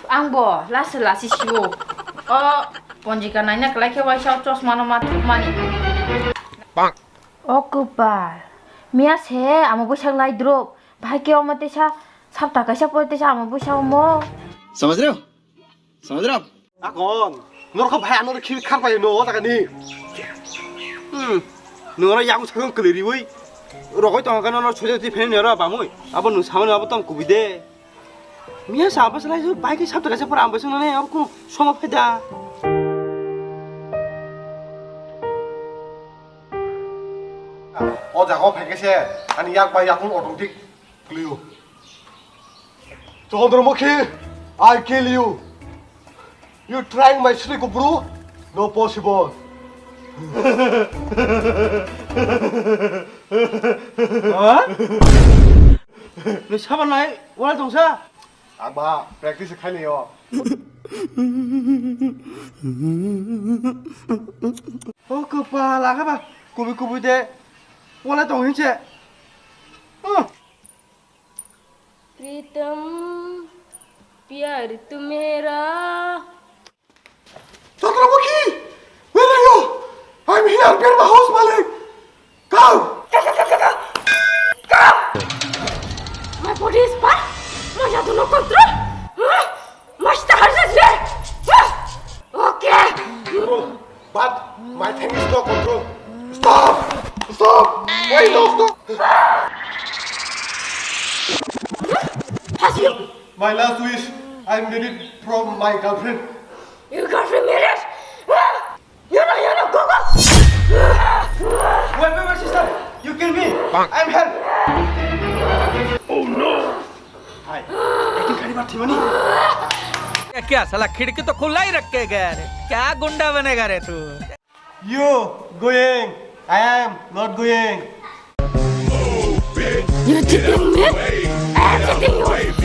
Angbo, lasi siwo. Ponjika nanya kelai ke waisau tos mana matu mani. Bang. Kebal. Mias he, amo busang lai drop. Bhai ke omate sa sabta kaisa pote sa amo busang mo. समझ रहे हो समझ रहे हो आप Akon, nor ko bhai anor khil khak bai no ta kani. Nora yang sang keleri wei. Rokoi tong kan nor choje ti fen nora bamoi. Abo nu samane abo tom kubide. Mia sa apa selai bai ke sabta kaisa por ambasung ne abo ko soma pheda. Oja ko pheke se ani yak bai yakul automatic kliu. Chandra MUKHI, I kill you. You trying my snake, bro? No possible. 너 사반 나이 원할 동사? Aba, practice khai yo. kepala ka ba? Kubi-kubi de wala tong hinche. प्रीतम प्यार तू मेरा Chandra MUKHI, where are you? I'm here, get my house, Malik. Come. My body is fine. माझा दोनों control. मस्त हर्षस रे. Okay. But my thing is no control. Stop. Stop. Why no stop? Has you? My last wish, I'm married from my girlfriend. You girlfriend married? You know, go. Wait, sister. You kill me. I'm here. Oh no. Hi. लेकिन खड़ी बात थी money. क्या साला खिड़की तो खुला ही रख के गया रे क्या गुंडा बनेगा रे तू You going? I am not going. You cheating me? I am cheating you.